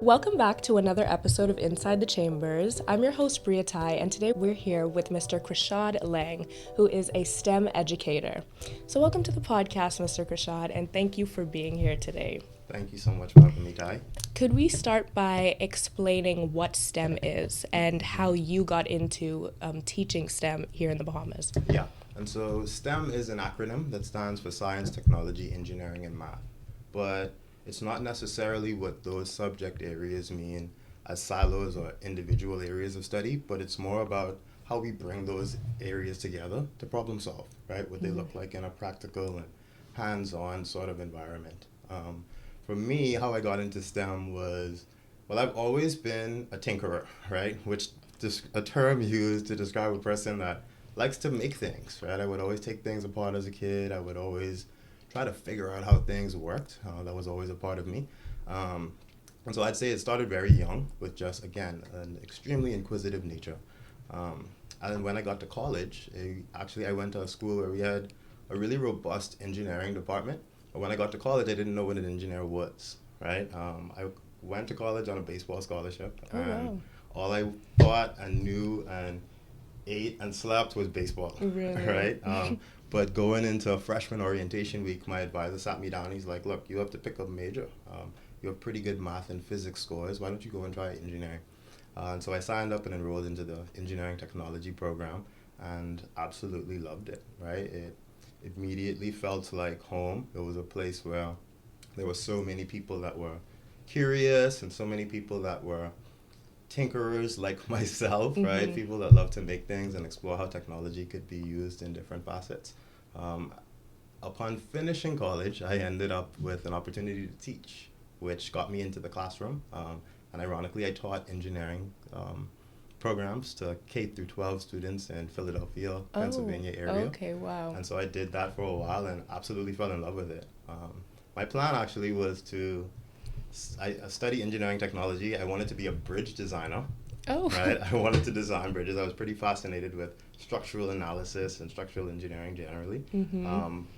Welcome back to another episode of Inside the Chambers. I'm your host, Bria Tai, and today we're here with Mr. Crachad Laing, who is a STEM educator. So welcome to the podcast, Mr. Crachad, and thank you for being here today. Thank you so much for having me, Ty. Could we start by explaining what STEM is and how you got into teaching STEM here in the Bahamas? Yeah, and so STEM is an acronym that stands for Science, Technology, Engineering, and Math. But it's not necessarily what those subject areas mean as silos or individual areas of study, but it's more about how we bring those areas together to problem solve, right? What they look like in a practical and hands-on sort of environment. For me, how I got into STEM was, well, I've always been a tinkerer, right? Which is a term used to describe a person that likes to make things, right? I would always take things apart as a kid. I would always try to figure out how things worked. That was always a part of me. And so I'd say it started very young with just, again, an extremely inquisitive nature. And when I got to college, I went to a school where we had a really robust engineering department. But when I got to college, I didn't know what an engineer was, right? I went to college on a baseball scholarship. Wow. All I thought and knew and ate and slept was baseball, Really? right? But going into freshman orientation week, my advisor sat me down. He's like, look, you have to pick up a major. You have pretty good math and physics scores. Why don't you go and try engineering? And so I signed up and enrolled into the engineering technology program and absolutely loved it, right? It immediately felt like home. It was a place where there were so many people that were curious and so many people that were tinkerers like myself, right? People that love to make things and explore how technology could be used in different facets. Upon finishing college, I ended up with an opportunity to teach, which got me into the classroom. And ironically, I taught engineering programs to K through 12 students in Philadelphia, Pennsylvania area. Okay, wow. And so I did that for a while and absolutely fell in love with it. My plan actually was to I study engineering technology. I wanted to be a bridge designer. Oh. Right? I wanted to design bridges. I was pretty fascinated with structural analysis and structural engineering generally.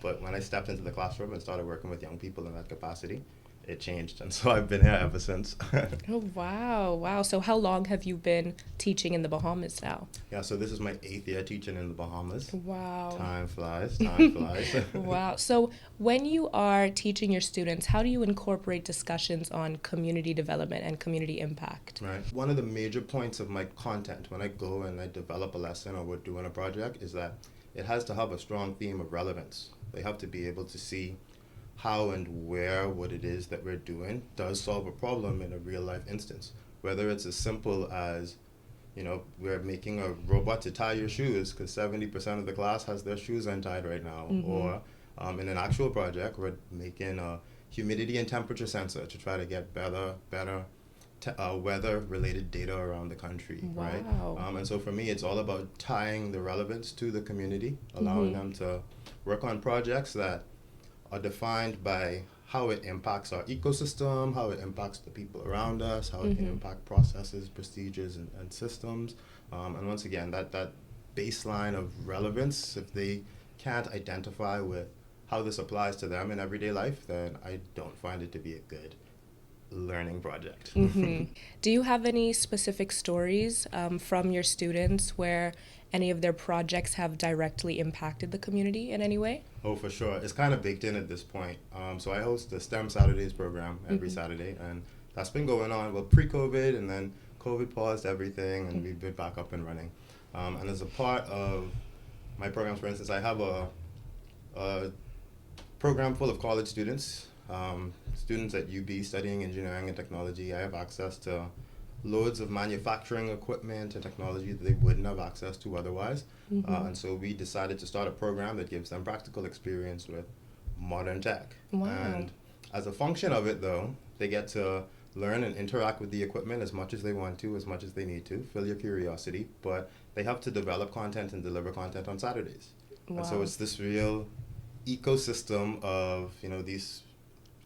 But when I stepped into the classroom and started working with young people in that capacity, it changed. And so I've been here ever since. Oh, wow. Wow. So how long have you been teaching in the Bahamas now? Yeah, so this is my 8th year teaching in the Bahamas. Wow. Time flies, time flies. Wow. So when you are teaching your students, how do you incorporate discussions on community development and community impact? Right. One of the major points of my content when I go and I develop a lesson or we're doing a project is that it has to have a strong theme of relevance. They have to be able to see how and where what it is that we're doing does solve a problem in a real life instance. Whether it's as simple as, we're making a robot to tie your shoes because 70% of the class has their shoes untied right now. Or in an actual project, we're making a humidity and temperature sensor to try to get better weather-related data around the country, right? And so for me, it's all about tying the relevance to the community, allowing them to work on projects that are defined by how it impacts our ecosystem, how it impacts the people around us, how it can impact processes, procedures, and systems. And once again, that baseline of relevance, if they can't identify with how this applies to them in everyday life, then I don't find it to be a good learning project. Do you have any specific stories from your students where any of their projects have directly impacted the community in any way? Oh, for sure. It's kind of baked in at this point. So I host the STEM Saturdays program every Saturday, and that's been going on, pre-COVID, and then COVID paused everything, and we've been back up and running. And as a part of my programs, for instance, I have a program full of college students, students at UB studying engineering and technology. I have access to loads of manufacturing equipment and technology that they wouldn't have access to otherwise. And so we decided to start a program that gives them practical experience with modern tech. Wow. And as a function of it, though, they get to learn and interact with the equipment as much as they want to, as much as they need to, fill your curiosity, but they have to develop content and deliver content on Saturdays. Wow. And so it's this real ecosystem of, these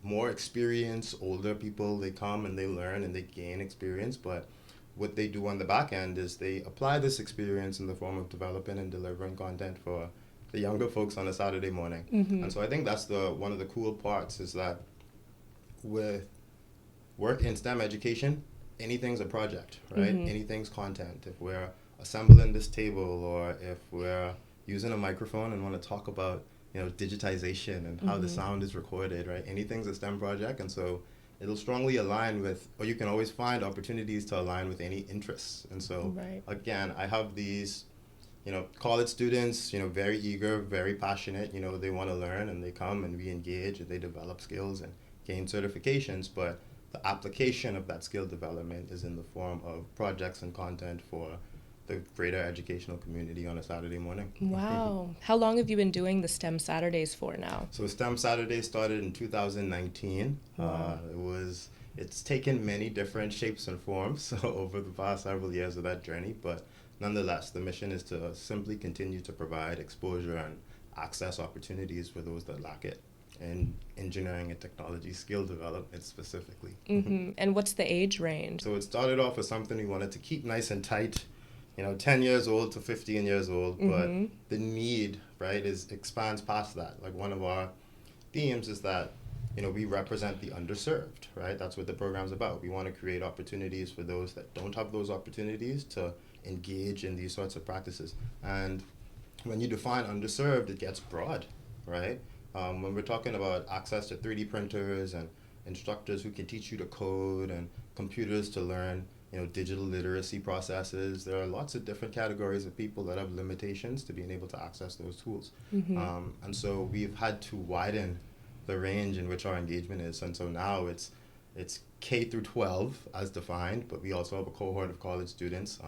more experienced, older people. They come and they learn and they gain experience, but what they do on the back end is they apply this experience in the form of developing and delivering content for the younger folks on a Saturday morning. And so I think that's one of the cool parts is that with work in STEM education, anything's a project, right? Mm-hmm. Anything's content. If we're assembling this table, or if we're using a microphone and want to talk about, digitization and how the Mm-hmm. sound is recorded, right? Anything's a STEM project, and so it'll strongly align with, or you can always find opportunities to align with any interests. And so, Right. again, I have these, college students, very eager, very passionate, they want to learn, and they come and we engage and they develop skills and gain certifications, but the application of that skill development is in the form of projects and content for the greater educational community on a Saturday morning. Wow. How long have you been doing the STEM Saturdays for now? So STEM Saturday started in 2019. Wow. It's taken many different shapes and forms over the past several years of that journey, but nonetheless, the mission is to simply continue to provide exposure and access opportunities for those that lack it, and engineering and technology skill development specifically. Mm-hmm. And what's the age range? So it started off as something we wanted to keep nice and tight, 10 years old to 15 years old, but Mm-hmm. the need, right, expands past that. Like, one of our themes is that, we represent the underserved, right? That's what the program's about. We want to create opportunities for those that don't have those opportunities to engage in these sorts of practices. And when you define underserved, it gets broad, right? When we're talking about access to 3D printers and instructors who can teach you to code and computers to learn, digital literacy processes, there are lots of different categories of people that have limitations to being able to access those tools. Mm-hmm. And so we've had to widen the range in which our engagement is. And so now it's K through 12 as defined, but we also have a cohort of college students.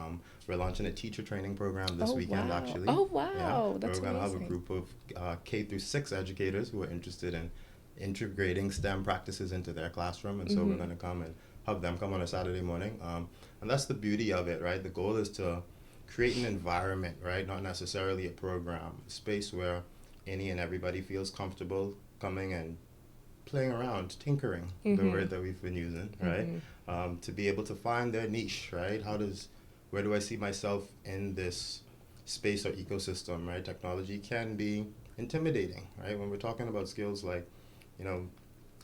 We're launching a teacher training program this weekend, wow. actually. Oh, wow. Yeah, That's we're going to have a amazing. group of K through 6 educators who are interested in integrating STEM practices into their classroom. And so we're going to come and have them come on a Saturday morning. And that's the beauty of it, right? The goal is to create an environment, right? Not necessarily a program, a space where any and everybody feels comfortable coming and playing around, tinkering, the word that we've been using, right? To be able to find their niche, right? Where do I see myself in this space or ecosystem, right? Technology can be intimidating, right? When we're talking about skills like,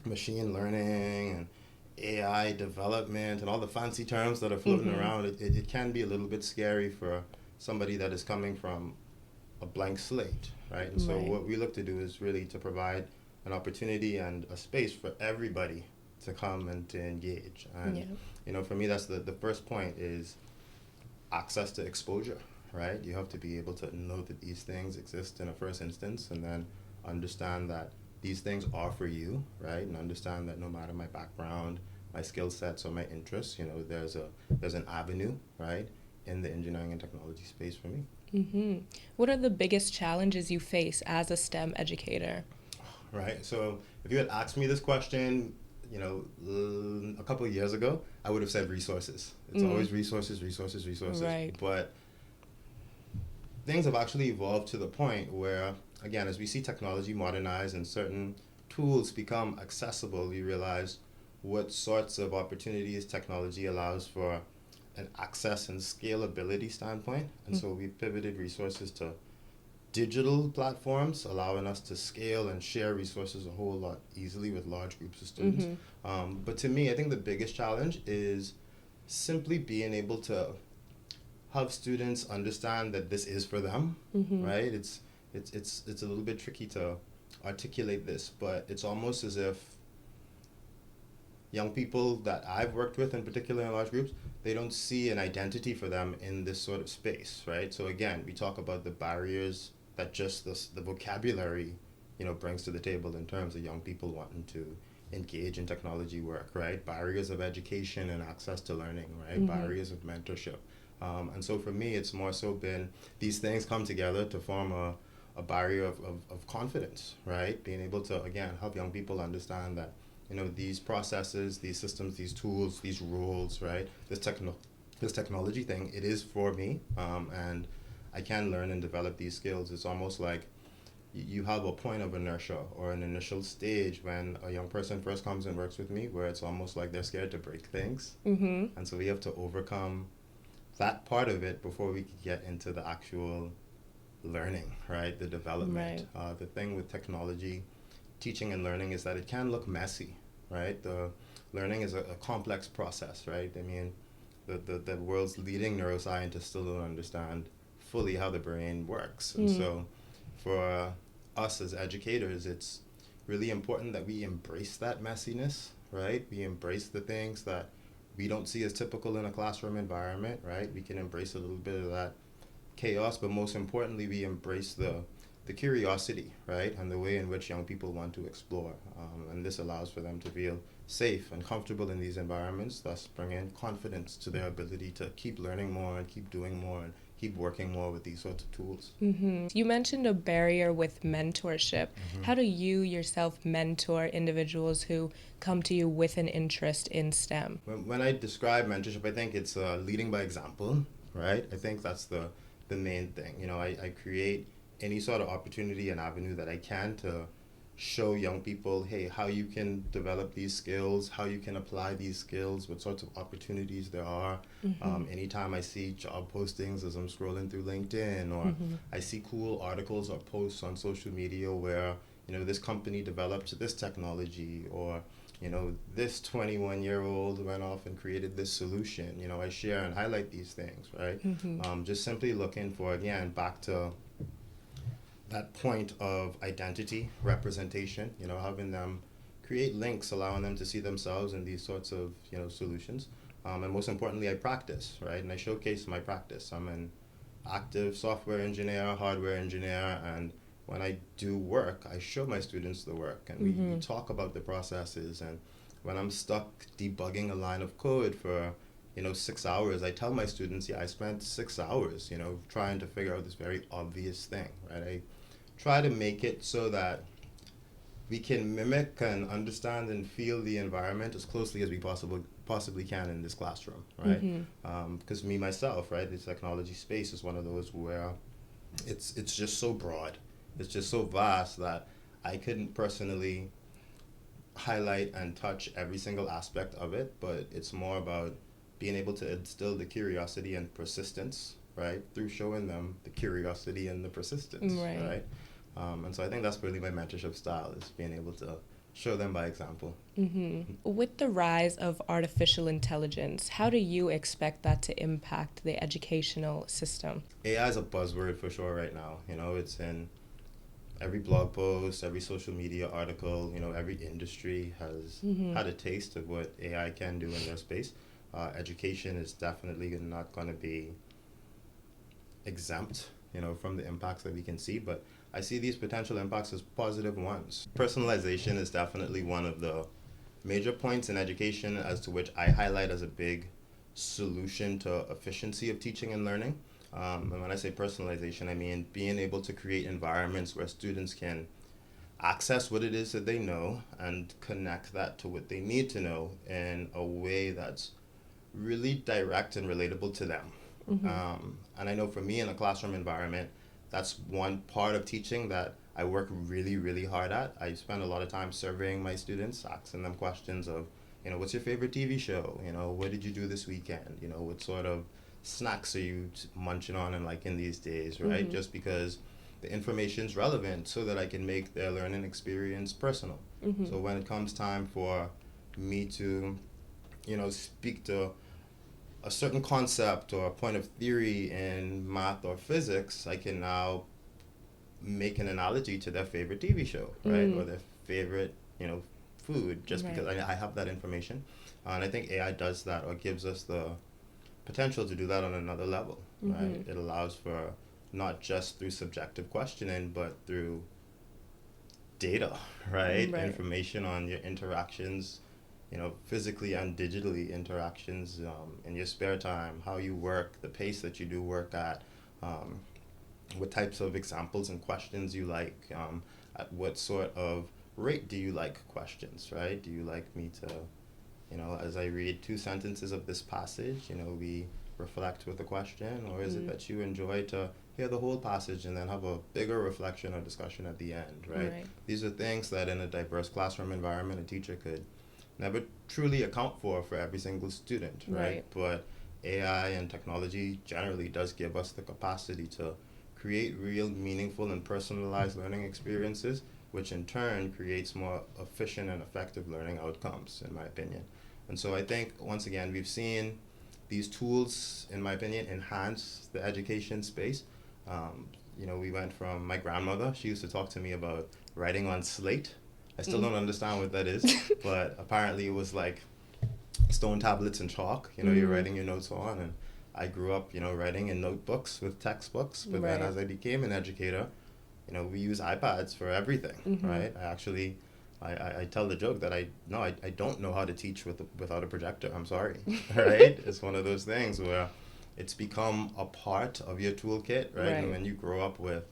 machine learning and AI development and all the fancy terms that are floating around, it can be a little bit scary for somebody that is coming from a blank slate, right? And so what we look to do is really to provide an opportunity and a space for everybody to come and to engage. And, for me, that's the first point is access to exposure, right? You have to be able to know that these things exist in a first instance, and then understand that these things are for you, right? And understand that no matter my background, my skill sets, or my interests, there's an avenue, right, in the engineering and technology space for me. Mm-hmm. What are the biggest challenges you face as a STEM educator? Right. So if you had asked me this question, a couple of years ago, I would have said resources. It's always resources. Right. But things have actually evolved to the point where, again, as we see technology modernize and certain tools become accessible, we realize what sorts of opportunities technology allows for an access and scalability standpoint. And so we've pivoted resources to digital platforms, allowing us to scale and share resources a whole lot easily with large groups of students. But to me, I think the biggest challenge is simply being able to have students understand that this is for them, right? It's a little bit tricky to articulate this, but it's almost as if young people that I've worked with, in particular in large groups, they don't see an identity for them in this sort of space, right? So again, we talk about the barriers that just the vocabulary, brings to the table in terms of young people wanting to engage in technology work, right? Barriers of education and access to learning, right? Barriers of mentorship. And so for me, it's more so been these things come together to form a barrier of confidence, right? Being able to, again, help young people understand that, these processes, these systems, these tools, these rules, right? This technology thing, it is for me, and I can learn and develop these skills. It's almost like you have a point of inertia or an initial stage when a young person first comes and works with me where it's almost like they're scared to break things. And so we have to overcome that part of it before we can get into the actual learning, right? The development. The thing with technology, teaching and learning, is that it can look messy, right? The learning is a complex process, right? I mean, the world's leading neuroscientists still don't understand fully how the brain works. And so for us as educators, it's really important that we embrace that messiness, right? We embrace the things that we don't see as typical in a classroom environment, right? We can embrace a little bit of that chaos, but most importantly, we embrace the curiosity, right? And the way in which young people want to explore. And this allows for them to feel safe and comfortable in these environments, thus bringing confidence to their ability to keep learning more and keep doing more and keep working more with these sorts of tools. You mentioned a barrier with mentorship. How do you yourself mentor individuals who come to you with an interest in STEM? When I describe mentorship, I think it's leading by example, right? I think that's the main thing. You know, I create any sort of opportunity and avenue that I can to show young people, hey, how you can develop these skills, how you can apply these skills, what sorts of opportunities there are. Anytime I see job postings as I'm scrolling through LinkedIn, or I see cool articles or posts on social media where, you know, this company developed this technology, or, you know, this 21-year-old went off and created this solution. You know, I share and highlight these things, right? Just simply looking for, again, back to that point of identity, representation, you know, having them create links, allowing them to see themselves in these sorts of, you know, solutions. And most importantly, I practice, right? And I showcase my practice. I'm an active software engineer, hardware engineer, and when I do work, I show my students the work, and we talk about the processes. And when I'm stuck debugging a line of code for, you know, 6 hours, I tell my students, yeah, I spent 6 hours, you know, trying to figure out this very obvious thing, right? I try to make it so that we can mimic and understand and feel the environment as closely as we possibly can in this classroom, right? Because me, myself, right, the technology space is one of those where it's just so broad. It's just so vast that I couldn't personally highlight and touch every single aspect of it, but it's more about being able to instill the curiosity and persistence, right, through showing them the curiosity and the persistence, right? And so I think that's really my mentorship style, is being able to show them by example. With the rise of artificial intelligence, how do you expect that to impact the educational system? AI is a buzzword for sure right now. You know, it's in every blog post, every social media article. You know, every industry has had a taste of what AI can do in their space. Education is definitely not going to be exempt, you know, from the impacts that we can see, but I see these potential impacts as positive ones. Personalization is definitely one of the major points in education as to which I highlight as a big solution to efficiency of teaching and learning. And when I say personalization, I mean being able to create environments where students can access what it is that they know and connect that to what they need to know in a way that's really direct and relatable to them. And I know for me in a classroom environment, that's one part of teaching that I work really, really hard at. I spend a lot of time surveying my students, asking them questions of, you know, what's your favorite TV show? You know, what did you do this weekend? You know, what sort of snacks are you munching on and liking these days, right? Just because the information's relevant so that I can make their learning experience personal. So when it comes time for me to, you know, speak to a certain concept or a point of theory in math or physics, I can now make an analogy to their favorite TV show, right? Or their favorite, you know, food, just because I have that information. And I think AI does that, or gives us the potential to do that on another level, right? It allows for not just through subjective questioning, but through data, right? Information on your interactions, you know, physically and digitally interactions in your spare time, how you work, the pace that you do work at, what types of examples and questions you like, at what sort of rate do you like questions, right? Do you like me to, you know, as I read 2 sentences of this passage, you know, we reflect with a question, or is it that you enjoy to hear the whole passage and then have a bigger reflection or discussion at the end, right? These are things that in a diverse classroom environment, a teacher could never truly account for every single student, right? But AI and technology generally does give us the capacity to create real, meaningful, and personalized learning experiences which in turn creates more efficient and effective learning outcomes, in my opinion. And so I think, once again, we've seen these tools, in my opinion, enhance the education space. We went from my grandmother, she used to talk to me about writing on slate. I still don't understand what that is, but apparently it was like stone tablets and chalk, you're writing your notes on. And I grew up, writing in notebooks with textbooks. But then as I became an educator, we use iPads for everything, right? I tell the joke that I don't know how to teach without a projector. I'm sorry, right? It's one of those things where it's become a part of your toolkit, right? And when you grow up with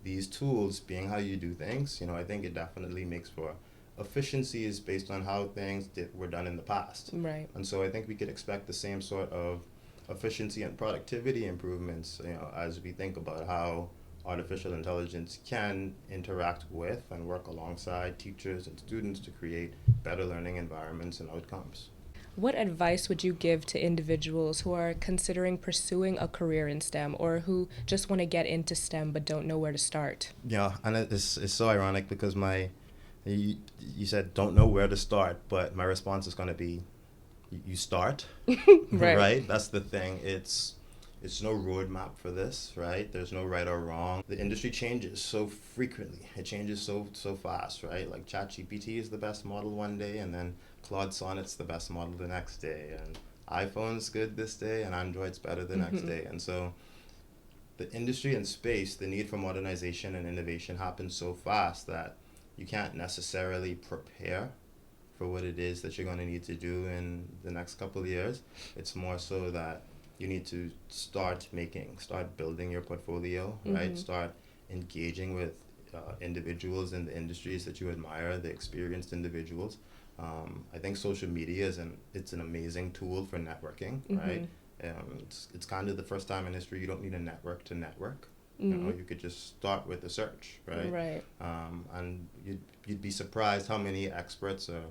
these tools being how you do things, I think it definitely makes for efficiencies based on how things were done in the past. Right. And so I think we could expect the same sort of efficiency and productivity improvements, as we think about how artificial intelligence can interact with and work alongside teachers and students to create better learning environments and outcomes. What advice would you give to individuals who are considering pursuing a career in STEM or who just want to get into STEM but don't know where to start? Yeah, and it's so ironic because you said don't know where to start, but my response is going to be you start, right? That's the thing. It's no roadmap for this, right? There's no right or wrong. The industry changes so frequently. It changes so fast, right? Like ChatGPT is the best model one day, and then Claude Sonnet's the best model the next day, and iPhone's good this day, and Android's better the next day. And so the industry and space, the need for modernization and innovation happens so fast that you can't necessarily prepare for what it is that you're going to need to do in the next couple of years. It's more so that you need to start building your portfolio, right? Start engaging with individuals in the industries that you admire, the experienced individuals. I think social media it's an amazing tool for networking, right? It's kind of the first time in history you don't need a network to network. You could just start with a search, right? Right. And you'd be surprised how many experts are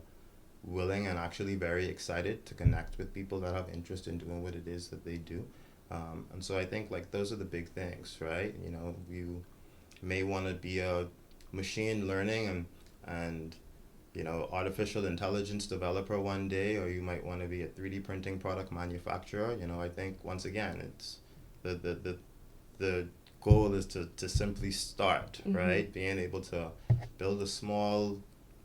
willing and actually very excited to connect with people that have interest in doing what it is that they do. And so I think like those are the big things, right? You may want to be a machine learning and artificial intelligence developer one day, or you might want to be a 3D printing product manufacturer. I think once again, it's the goal is to simply start, right? Being able to build a small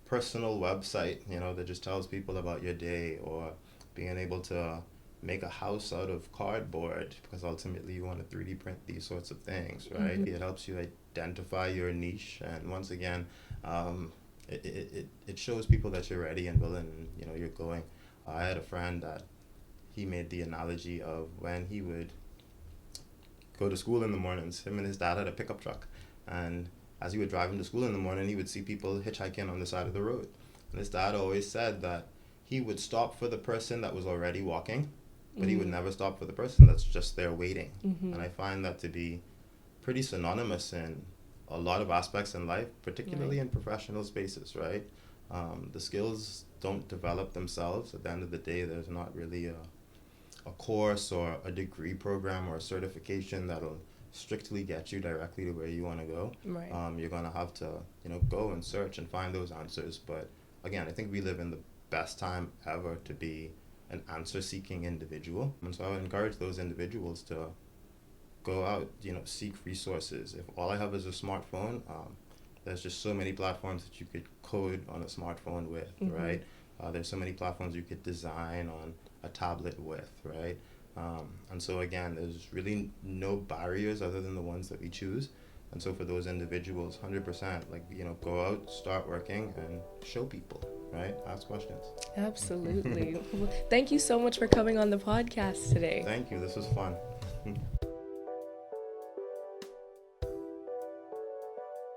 personal website, that just tells people about your day, or being able to make a house out of cardboard because ultimately you want to 3D print these sorts of things, right? It helps you identify your niche, and once again, it shows people that you're ready and willing, and you're going. I had a friend that he made the analogy of when he would go to school in the mornings, him and his dad had a pickup truck, and as he would drive him to school in the morning, he would see people hitchhiking on the side of the road. And his dad always said that he would stop for the person that was already walking, but he would never stop for the person that's just there waiting. And I find that to be pretty synonymous in a lot of aspects in life, particularly in professional spaces, right? The skills don't develop themselves. At the end of the day, there's not really a course or a degree program or a certification that'll strictly get you directly to where you want to go. Right. You're going to have to, go and search and find those answers. But again, I think we live in the best time ever to be an answer-seeking individual. And so I would encourage those individuals to go out, seek resources. If all I have is a smartphone, there's just so many platforms that you could code on a smartphone with, right? There's so many platforms you could design on a tablet with, right? And so again, there's really no barriers other than the ones that we choose. And so for those individuals, 100%, go out, start working, and show people, right? Ask questions. Absolutely. Well, thank you so much for coming on the podcast today. Thank you. This was fun.